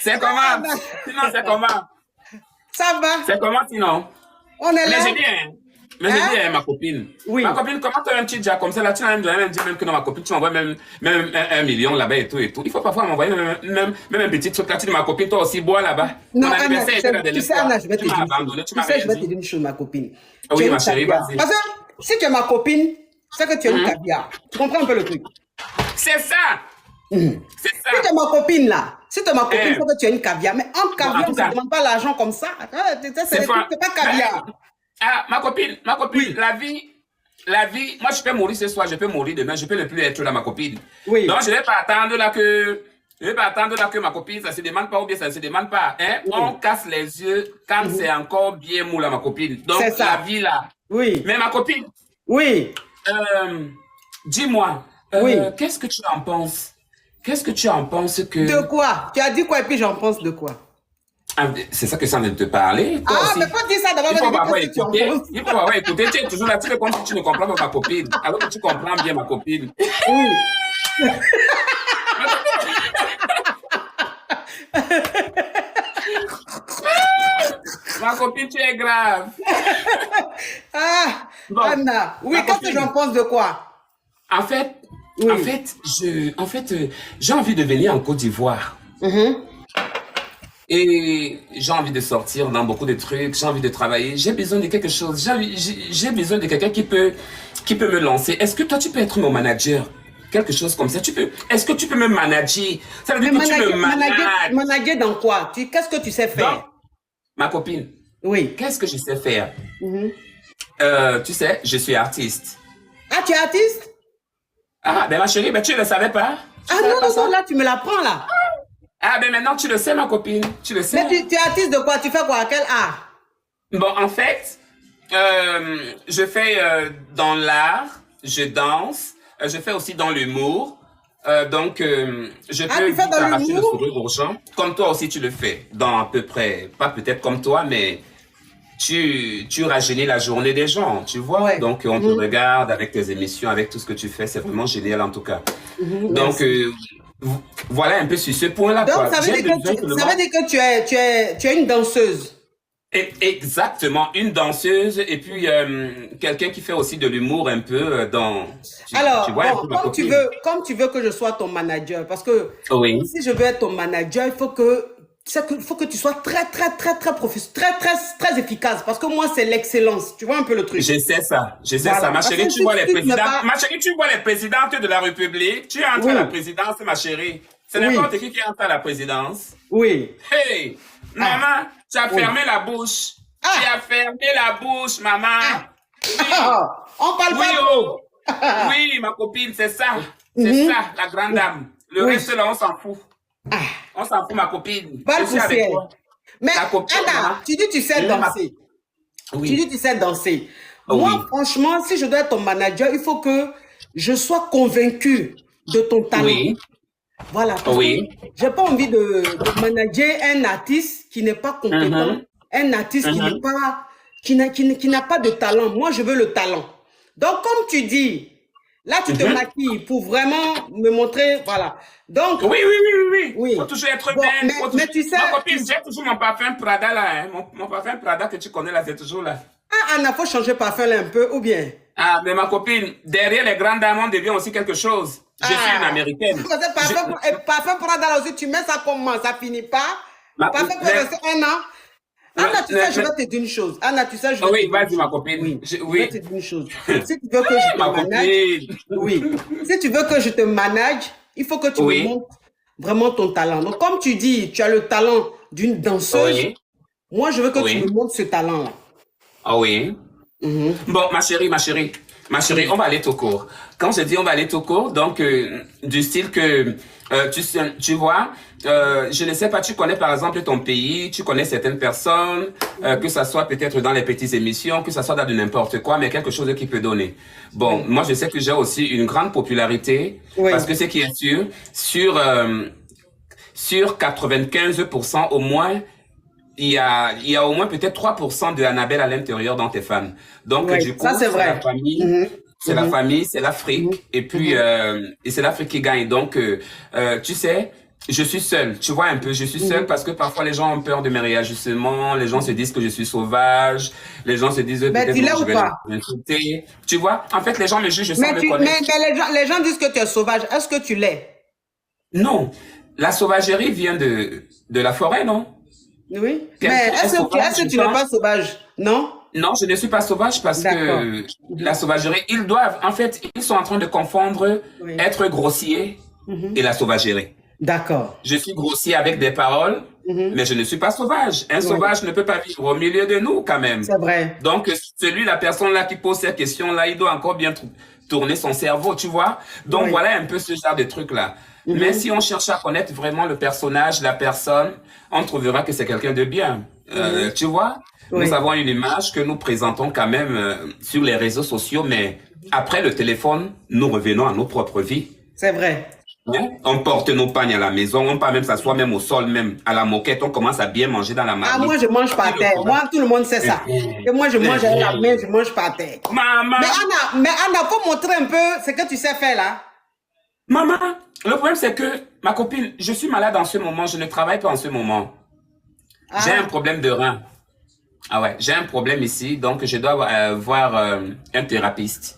C'est Ah, comment? Sinon, c'est comment? ça va? C'est comment sinon? On est Mais là? j'ai dit, hein. Mais j'ai Hein? dit, hein, ma copine. Oui. Ma copine, comment tu as un petit déjà comme ça là? Tu as même dit même que non, ma copine, tu m'envoies même 1 million là-bas et tout et tout. Il faut parfois m'envoyer même un petit truc là. Tu dis, ma copine, toi aussi, bois là-bas. Non, Mon Anna, anniversaire était la tu dernière sais, fois. Anna, je vais te Tu dire m'as une chose. abandonné, tu Tu m'as sais, rien je vais te dit. dire une chose, ma copine. Ah Tu es oui, une ma chérie, caviar. vas-y. Parce que si tu es ma copine, c'est que tu es une caviar. Tu comprends un peu le truc? C'est ça! C'est Si tu ça! es ma copine, là, si tu es ma copine, Hein. c'est que tu es une caviar. Mais entre Bon, en caviar, on tout ne se cas, demande pas l'argent comme ça. c'est fois. C'est pas caviar. Ah, ma copine, Oui, la vie, moi je peux mourir ce soir, je peux mourir demain, je peux ne plus être là, ma copine. oui, Donc je vais pas attendre là que ma copine, ça se demande pas ou bien ça se demande pas. Hein? On oui. casse les yeux quand c'est encore bien mou là, ma copine. Donc C'est la ça. vie là. Oui, Mais ma copine, oui, euh, dis-moi, oui. qu'est-ce que tu en penses? Qu'est-ce que tu en penses De que... quoi? Tu as dit quoi et puis j'en pense de quoi? Ah, c'est ça que ça de te parler, toi Ah, aussi. mais pas dire ça d'abord, Il faut me dire avoir qu'est-ce que tu en écouté. penses? Il faut avoir écouté. Tu es toujours là, tu fais comme si tu ne comprends pas ma copine. Alors que tu comprends bien ma copine. Oui. Ma copine, tu es grave. Ah, Bon, Anna, oui, ma qu'est-ce que copine. j'en pense de quoi? En fait, Oui. j'ai envie de venir en Côte d'Ivoire. Et j'ai envie de sortir dans beaucoup de trucs. J'ai envie de travailler. J'ai besoin de quelque chose. J'ai besoin de quelqu'un qui peut me lancer. Est-ce que toi, tu peux être mon manager? Quelque chose comme ça. Est-ce que tu peux me manager? Ça veut Mais dire que tu me manager, manages. manager dans quoi? Qu'est-ce que tu sais Donc, faire? ma copine, Oui. qu'est-ce que je sais faire? Mhm. Tu sais, je suis artiste. Ah, tu es artiste? Ah, ben ma chérie, ben tu ne le savais pas? Tu Ah savais non, pas non, non, ça? là, tu me l'apprends, là. Ah, ben maintenant tu le sais, ma copine. Tu le sais. Mais tu es artiste de quoi? Tu fais quoi? Quel art? Bon, en fait, je fais dans l'art, je danse, je fais aussi dans l'humour. Je Ah, peux tu fais vite dans arracher le l'humour? sourire aux gens. Comme toi aussi, tu le fais. Dans à peu près, pas peut-être comme toi, mais tu rajeunis la journée des gens, tu vois. Ouais. Donc, on te regarde avec tes émissions, avec tout ce que tu fais. C'est vraiment génial, en tout cas. Donc, Merci. voilà un peu sur ce point-là, Donc, quoi. ça veut J'ai dire que besoin ça seulement... veut dire que tu es une danseuse. Exactement, une danseuse et puis quelqu'un qui fait aussi de l'humour un peu dans... tu Alors, vois un bon, peu ma copine. comme tu veux que je sois ton manager, parce que Oui. si je veux être ton manager, il faut que tu sois très, très, très, très professionnel, très, très, très efficace, parce que moi, c'est l'excellence. Tu vois un peu le truc? Je sais ça, je sais Voilà. ça. Ma Parce chérie, que tu vois les si tu n'es présidents. pas... Ma chérie, tu vois les présidentes de la République. Tu entres à la Oui, présidence, ma chérie. C'est oui, n'importe qui entre à la présidence. oui. Hey, maman, tu as Oui. fermé la bouche. Tu Ah, as fermé la bouche, maman. Oui, on parle oui, pas oh. trop. Oui, ma copine, c'est ça. C'est ça, la grande dame. Le Oui. reste, là, on s'en fout. On s'en fout, ma copine. Je Bonne suis avec poussière. toi. Mais Ta copine, Anna, maman. tu dis tu sais danser. Tu dis Oui. tu sais danser. Oh, Moi, oui. franchement, si je dois être ton manager, il faut que je sois convaincu de ton talent. Oui. Voilà, parce que Oui. j'ai pas envie de manager un artiste qui n'est pas compétent, un artiste qui n'est pas, qui n'a pas de talent. Moi, je veux le talent. Donc, comme tu dis, là, tu te maquilles pour vraiment me montrer, voilà. Donc, Oui, oui, oui, oui, oui. oui. Faut toujours être Bon, belle. mais tu sais, Ma copine, j'ai toujours mon parfum Prada là. Hein. Mon parfum Prada que tu connais là, c'est toujours là. ah, Anna, faut changer parfum là un peu, ou bien? Ah, mais ma copine, derrière les grandes dames, on devient aussi quelque chose. Je suis une américaine. Parce que parfum Prada là aussi, tu mets ça comment? Ça finit pas? Ma- Parfum peut mais- rester 1 an. Anna, tu sais, mais- je vais te dire une chose. Anna, tu sais, je vais Oui, te dire vas-y, une ma chose. copine. Oui, Je- je vais oui. te dire une chose. Si tu veux que je te Ma manage, copine. oui. Si tu veux que je te manage, il faut que tu me Oui. montres vraiment ton talent. Donc, comme tu dis, tu as le talent d'une danseuse. Oui. Moi, je veux que tu Oui. me montres ce talent-là. Ah oui. Bon, ma chérie, on va aller tout court. Quand je dis on va aller tout court, donc du style que tu vois, je ne sais pas, tu connais par exemple ton pays, tu connais certaines personnes, que ça soit peut-être dans les petites émissions, que ça soit dans de n'importe quoi, mais quelque chose qui peut donner. Bon, moi je sais que j'ai aussi une grande popularité, Oui. parce que ce qui est sûr, sur 95% au moins, il y a au moins peut-être 3% de Annabelle à l'intérieur dans tes fans. Donc, Oui, du coup, ça, c'est vrai. la famille, c'est la famille, c'est l'Afrique, et puis, et c'est l'Afrique qui gagne. Donc, tu sais, Je suis seul, tu vois un peu, je suis seul parce que parfois les gens ont peur de mes réagissements, les gens se disent que je suis sauvage, les gens se disent Mais peut-être tu l'es que je ou vais pas? les insulter. Tu vois, en fait les gens me jugent sans Mais, me mais connaître. les gens disent que tu es sauvage. Est-ce que tu l'es? Non, la sauvagerie vient de la forêt, non? Oui. Mais Quelqu'un est sauvage, est-ce que tu n'es pas sauvage? Non? non, je ne suis pas sauvage parce D'accord. que la sauvagerie, ils doivent, en fait, ils sont en train de confondre Oui. être grossier et la sauvagerie. D'accord. Je suis grossier avec des paroles, mais je ne suis pas sauvage. Un Oui. sauvage ne peut pas vivre au milieu de nous quand même. C'est vrai. Donc, la personne-là qui pose ces questions-là, il doit encore bien tourner son cerveau, tu vois. Donc, Oui. voilà un peu ce genre de truc-là. Mais si on cherche à connaître vraiment le personnage, la personne, on trouvera que c'est quelqu'un de bien. Tu vois, Oui. nous avons une image que nous présentons quand même sur les réseaux sociaux, mais après le téléphone, nous revenons à nos propres vies. C'est vrai. Hein? On porte nos pagnes à la maison, on peut même s'asseoir même au sol, même à la moquette, on commence à bien manger dans la Ah, marmite. moi, je mange par terre. Moi, tout le monde sait ça. Et moi, je mange avec la main, je mange par terre. Maman, Mais Anna, faut montrer un peu ce que tu sais faire là. maman, le problème c'est que ma copine, je suis malade en ce moment, je ne travaille pas en ce moment. Ah. J'ai un problème de rein. Ah ouais, j'ai un problème ici, donc je dois voir un thérapeute.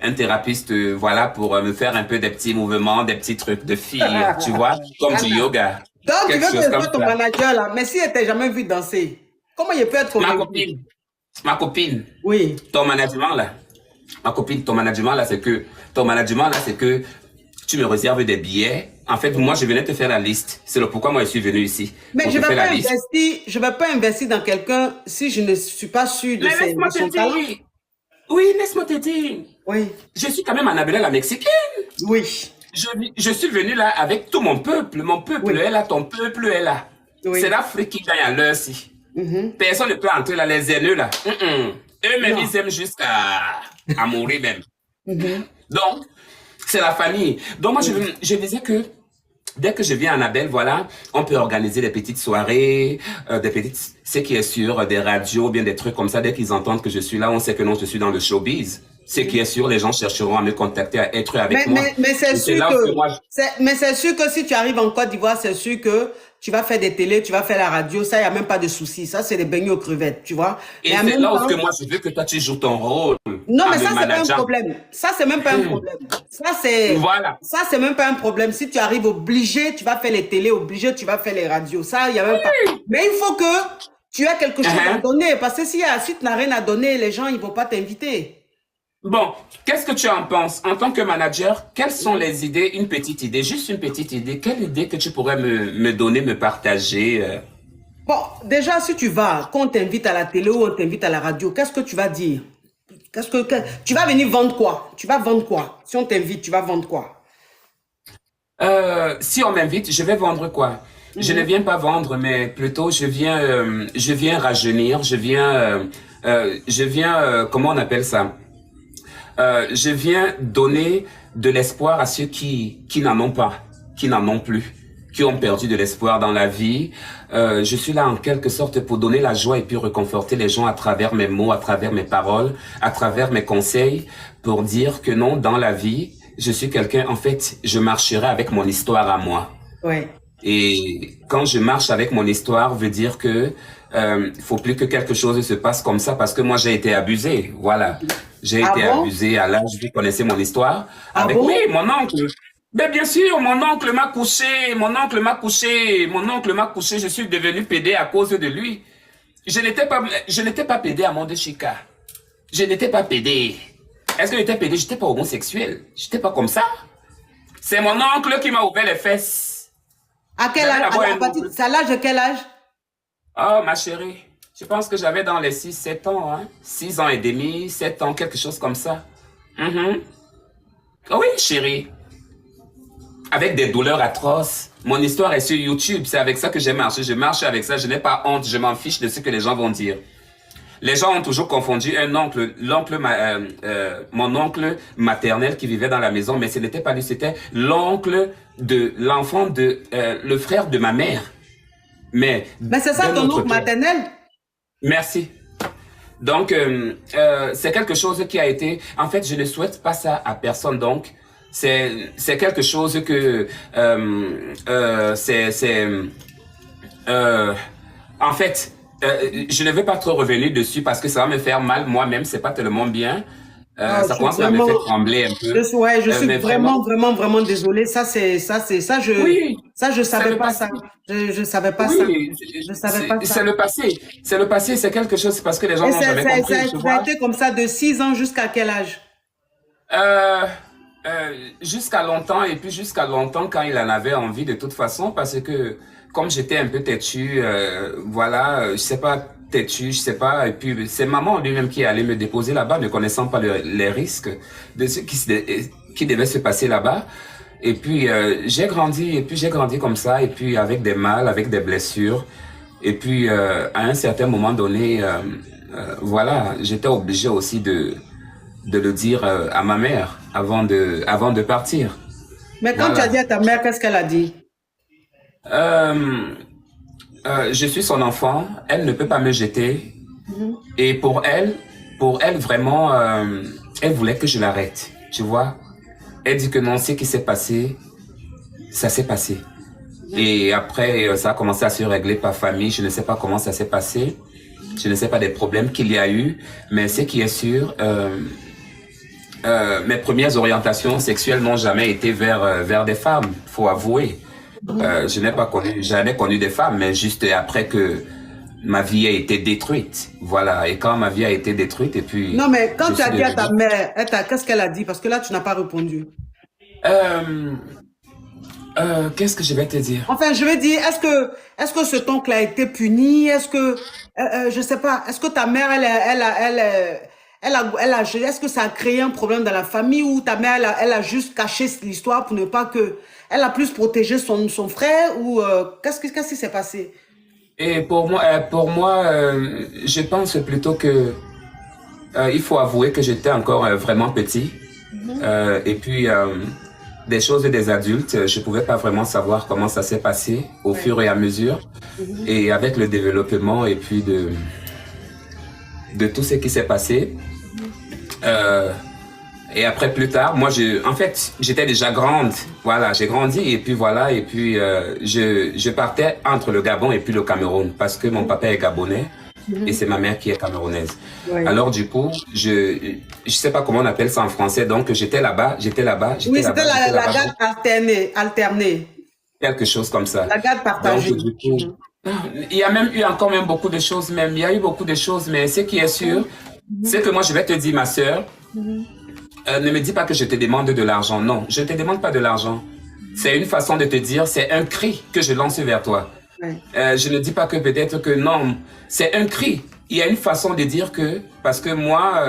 Un thérapeute, voilà, pour me faire un peu des petits mouvements, des petits trucs de fille, tu vois, comme du yoga. Donc, tu Quelque veux chose que je comme sois ton ça. manager là. Mais si elle t'a jamais vu danser, comment il peut être Ma convaincu? copine, Oui. ton management là, ma copine, ton management là, c'est que tu me réserves des billets. En fait, moi, je venais te faire la liste. C'est le pourquoi moi, je suis venu ici. Mais On je te vais fait pas la liste. investir, je vais pas investir dans quelqu'un si je ne suis pas sûr de, Mais laisse-moi de son te talent. dire. Oui, laisse-moi te dire. Oui. Je suis quand même Annabella la Mexicaine. Oui. Je suis venu là avec tout mon peuple. Mon peuple Oui. est là, ton peuple est là. Oui. C'est l'Afrique qui gagne à l'heure ci. Personne ne peut entrer là, les haineux là. Eux-mêmes, Non. ils aiment jusqu'à à mourir même. Donc, c'est la famille. Donc, moi, je disais que dès que je viens à Annabelle, voilà, on peut organiser des petites soirées, ce qui est sûr, des radios, bien des trucs comme ça. Dès qu'ils entendent que je suis là, on sait que non, je suis dans le showbiz. Ce qui est sûr, les gens chercheront à me contacter, à être avec moi. Mais c'est Et sûr là que, où moi, mais c'est sûr que si tu arrives en Côte d'Ivoire, c'est sûr que tu vas faire des télés, tu vas faire la radio, ça, il n'y a même pas de souci. Ça, c'est des beignets aux crevettes, tu vois. et Mais en c'est même là où temps, que moi, je veux que toi, tu joues ton rôle non, en mais me ça, c'est pas un manageant. problème. Ça, c'est même pas un problème. Voilà. Ça, c'est même pas un problème. Si tu arrives obligé, tu vas faire les télés, obligé, tu vas faire les radios. Ça, il y a même pas. Mais il faut que tu aies quelque chose à donner. Parce que si tu n'as rien à donner, les gens, ils vont pas t'inviter. Bon, qu'est-ce que tu en penses? En tant que manager, quelles sont les idées, une petite idée, juste une petite idée, quelle idée que tu pourrais me donner, me partager? Bon, déjà, si tu vas, qu'on t'invite à la télé ou on t'invite à la radio, qu'est-ce que tu vas dire? Tu vas venir vendre quoi? Tu vas vendre quoi? Si on t'invite, tu vas vendre quoi? Si on m'invite, je vais vendre quoi? Je ne viens pas vendre, mais plutôt je viens rajeunir, je viens, comment on appelle ça? Je viens donner de l'espoir à ceux qui n'en ont pas, qui n'en ont plus, qui ont perdu de l'espoir dans la vie. Je suis là en quelque sorte pour donner la joie et puis réconforter les gens à travers mes mots, à travers mes paroles, à travers mes conseils, pour dire que non, dans la vie, je suis quelqu'un, en fait, je marcherai avec mon histoire à moi. Ouais. Et quand je marche avec mon histoire, veut dire que faut plus que quelque chose se passe comme ça parce que moi j'ai été abusé, voilà. J'ai été abusé à l'âge, vous connaissez mon histoire. Avec oui, mon oncle. Mais bien sûr, mon oncle m'a couché, je suis devenu pédé à cause de lui. Je n'étais pas pédé à Mondechika. Je n'étais pas pédé. Est-ce que j'étais pédé? J'étais pas homosexuel. J'étais pas comme ça. C'est mon oncle qui m'a ouvert les fesses. À quel âge? À l'âge de quel âge? Oh, ma chérie. Je pense que j'avais dans les 6-7 ans, hein. 6 ans et demi, 7 ans, quelque chose comme ça. Oui, chérie. Avec des douleurs atroces. Mon histoire est sur YouTube. C'est avec ça que j'ai marché. Je marche avec ça. Je n'ai pas honte. Je m'en fiche de ce que les gens vont dire. Les gens ont toujours confondu un oncle, mon oncle maternel qui vivait dans la maison, mais ce n'était pas lui, c'était l'oncle de l'enfant de le frère de ma mère. Mais c'est ça ton oncle maternel? Merci. Donc c'est quelque chose qui a été. En fait, je ne souhaite pas ça à personne. Donc c'est quelque chose que euh, en fait, je ne vais pas trop revenir dessus parce que ça va me faire mal moi-même, c'est pas tellement bien. Ah, Ça commence à me faire trembler un peu. ouais, je suis Mais vraiment, vraiment, vraiment, vraiment désolée. oui, Je c'est savais le pas passé. ça. Je savais pas ça. Oui, Je savais pas c'est ça. le passé. C'est le passé, c'est quelque chose, c'est parce que les gens Et n'ont jamais compris, tu ça a vois. été comme ça de 6 ans jusqu'à quel âge? Euh, Jusqu'à longtemps, et puis jusqu'à longtemps quand il en avait envie de toute façon, parce que comme j'étais un peu têtu, voilà, je sais pas, têtu, je sais pas, et puis c'est maman lui-même qui allait me déposer là-bas, ne connaissant pas les risques de ce qui devait se passer là-bas. Et puis j'ai grandi, et puis j'ai grandi comme ça, et puis avec des mal, avec des blessures. Et puis à un certain moment donné, voilà, j'étais obligé aussi de le dire à ma mère avant de partir. Mais quand tu as Voilà. dit à ta mère, qu'est-ce qu'elle a dit? Euh, je suis son enfant, elle ne peut pas me jeter. Et pour elle vraiment, elle voulait que je l'arrête, tu vois. Elle dit que non, ce qui s'est passé, ça s'est passé. Et après, ça a commencé à se régler par famille. Je ne sais pas comment ça s'est passé. Je ne sais pas des problèmes qu'il y a eu. Mais ce qui est sûr, mes premières orientations sexuelles n'ont jamais été vers des femmes, faut avouer. Je n'ai pas connu, jamais connu des femmes, mais juste après que ma vie a été détruite. Voilà. Et quand ma vie a été détruite, et puis Non, mais quand je tu as suis dit à devenu... ta mère, qu'est-ce qu'elle a dit? Parce que là, tu n'as pas répondu. Euh, Qu'est-ce que je vais te dire? Enfin, je veux dire, est-ce que cet oncle a été puni? Est-ce que, je sais pas, est-ce que ta mère, est-ce que ça a créé un problème dans la famille ou ta mère, elle a juste caché l'histoire pour ne pas que, elle a plus protégé son frère ou qu'est-ce qui s'est passé? Et pour moi, je pense plutôt que il faut avouer que j'étais encore vraiment petit. Et puis des choses des adultes, je pouvais pas vraiment savoir comment ça s'est passé au Ouais. fur et à mesure. Et avec le développement et puis de tout ce qui s'est passé. Euh, et après plus tard, moi en fait, j'étais déjà grande. Voilà, j'ai grandi et puis voilà et puis je partais entre le Gabon et puis le Cameroun parce que mon papa est gabonais et c'est ma mère qui est camerounaise. Ouais. Alors du coup, je sais pas comment on appelle ça en français. Donc j'étais là-bas, j'étais là-bas, Oui, j'étais c'était là-bas, j'étais la là-bas, garde alternée, quelque chose comme ça. la garde Donc partagée. du coup, il y a même eu encore même beaucoup de choses même. Il y a eu beaucoup de choses, mais ce qui est sûr, c'est que moi je vais te dire, ma sœur. Ne me dis pas que je te demande de l'argent. Non, je ne te demande pas de l'argent. C'est une façon de te dire, c'est un cri que je lance vers toi. Ouais. Je ne dis pas que peut-être que non, c'est un cri. Il y a une façon de dire que, parce que moi,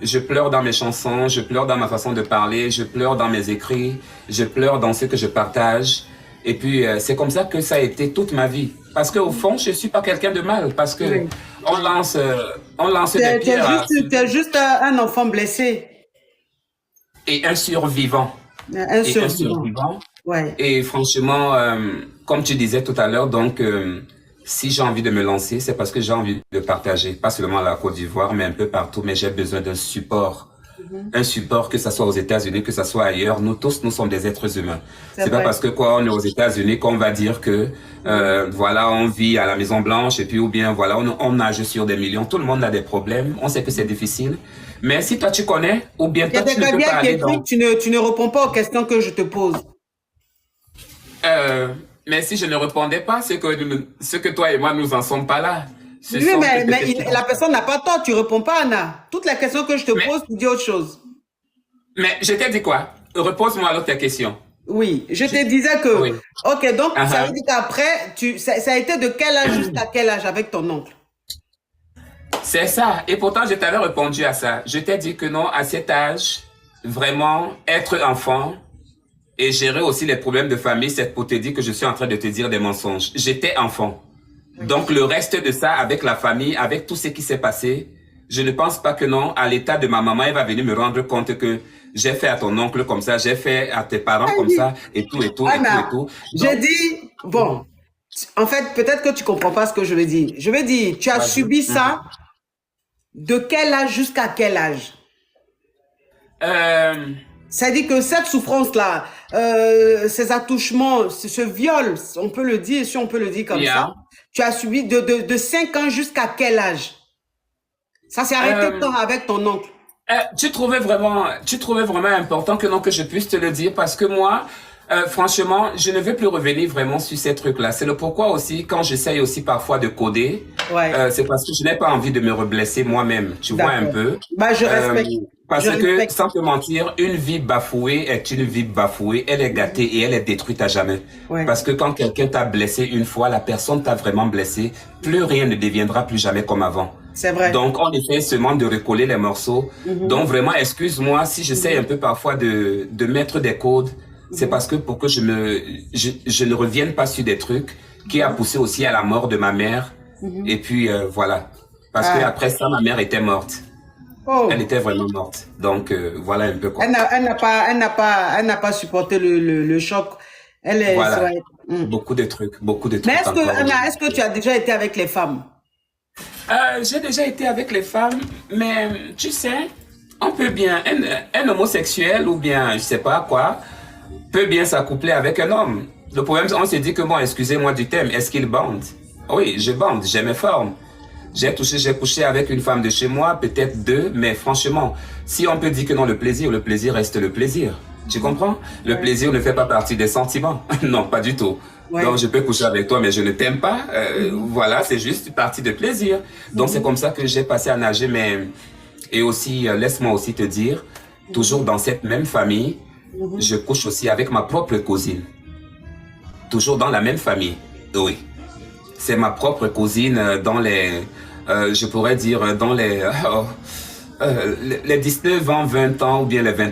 je pleure dans mes chansons, je pleure dans ma façon de parler, je pleure dans mes écrits, je pleure dans ce que je partage. Et puis, c'est comme ça que ça a été toute ma vie. Parce qu'au fond, je suis pas quelqu'un de mal, parce que Oui. on lance des pierres T'es juste un enfant blessé, et un survivant. un Et un survivant. survivant. Ouais. Et franchement, comme tu disais tout à l'heure, donc si j'ai envie de me lancer, c'est parce que j'ai envie de partager, pas seulement à la Côte d'Ivoire, mais un peu partout. Mais j'ai besoin d'un support, un support que ça soit aux États-Unis, que ça soit ailleurs. Nous tous, nous sommes des êtres humains. C'est C'est pas vrai. parce que quoi, on est aux États-Unis qu'on va dire que voilà, on vit à la Maison Blanche et puis ou bien voilà, on nage sur des millions. Tout le monde a des problèmes. On sait que c'est difficile. Mais si toi tu connais, ou bien Il y a toi des tu ne peux pas gars qui aller écrivent, dans tu ne réponds pas aux questions que je te pose. Mais si je ne répondais pas, c'est que toi et moi, nous en sommes pas là. Ce Oui, sont que la personne n'a pas tort, tu réponds pas, Anna. Toutes les questions que je te mais, pose, tu dis autre chose. mais je t'ai dit quoi? Repose-moi alors ta question. Oui, je te disais que, Oui. ok, donc ça veut Uh-huh. dire qu'après, ça a été de quel âge jusqu'à quel âge avec ton oncle? C'est ça. Et pourtant, je t'avais répondu à ça. Je t'ai dit que non, à cet âge, vraiment, être enfant et gérer aussi les problèmes de famille, c'est pour te dire que je suis en train de te dire des mensonges. J'étais enfant. Donc, le reste de ça, avec la famille, avec tout ce qui s'est passé, je ne pense pas que non, à l'état de ma maman, elle va venir me rendre compte que j'ai fait à ton oncle comme ça, j'ai fait à tes parents comme ça, et tout, et tout, et tout, et Anna, tout. j'ai Donc, dit, bon, en fait, peut-être que tu comprends pas ce que je veux dire. Je veux dire, tu as vas-y. subi ça de quel âge jusqu'à quel âge? Euh, C'est-à-dire que cette souffrance-là, ces attouchements, ce viol, on peut le dire, si on peut le dire comme ça, Yeah. tu as subi de 5 ans jusqu'à quel âge? Ça s'est arrêté Euh, quand avec ton oncle? tu trouvais vraiment important que non, que je puisse te le dire parce que moi, franchement, je ne veux plus revenir vraiment sur ces trucs-là. C'est le pourquoi aussi, quand j'essaye aussi parfois de coder, Ouais, c'est parce que je n'ai pas envie de me reblesser moi-même. Tu vois un d'accord. peu? Bah, je Euh, respecte. Parce Je que, respecte. sans te mentir, une vie bafouée est une vie bafouée. Elle est gâtée et elle est détruite à jamais. Ouais, Parce que quand quelqu'un t'a blessé une fois, la personne t'a vraiment blessé, plus rien ne deviendra plus jamais comme avant. c'est vrai. Donc, on essaie seulement de recoller les morceaux. Donc, vraiment, excuse-moi si j'essaie un peu parfois de mettre des codes. C'est parce que pour que je ne revienne pas sur des trucs qui a poussé aussi à la mort de ma mère. Et puis, voilà. Parce que Ah. après ça, ma mère était morte. Oh, Elle était vraiment morte. Donc, voilà un peu quoi. elle n'a pas supporté le choc. Elle est, Voilà. ouais. Beaucoup de trucs Mais encore. Anna, est-ce que tu as déjà été avec les femmes? J'ai déjà été avec les femmes, mais tu sais, on peut bien, un homosexuel ou bien, je sais pas quoi, peut bien s'accoupler avec un homme. Le problème, on se dit que bon, excusez-moi du thème, est-ce qu'il bande? Oui, je bande, j'ai mes formes. J'ai couché avec une femme de chez moi, peut-être deux, mais franchement, si on peut dire que non, le plaisir reste le plaisir. Tu comprends? Le plaisir ne fait pas partie des sentiments. Non, pas du tout. Ouais. Donc, je peux coucher avec toi, mais je ne t'aime pas. Voilà, c'est juste une partie de plaisir. Donc, c'est comme ça que j'ai passé à nager, mais... Et aussi, laisse-moi aussi te dire, toujours dans cette même famille, je couche aussi avec ma propre cousine. Toujours dans la même famille. Oui. C'est ma propre cousine dans les... je pourrais dire dans les... les 19 ans, 20 ans ou bien les 21.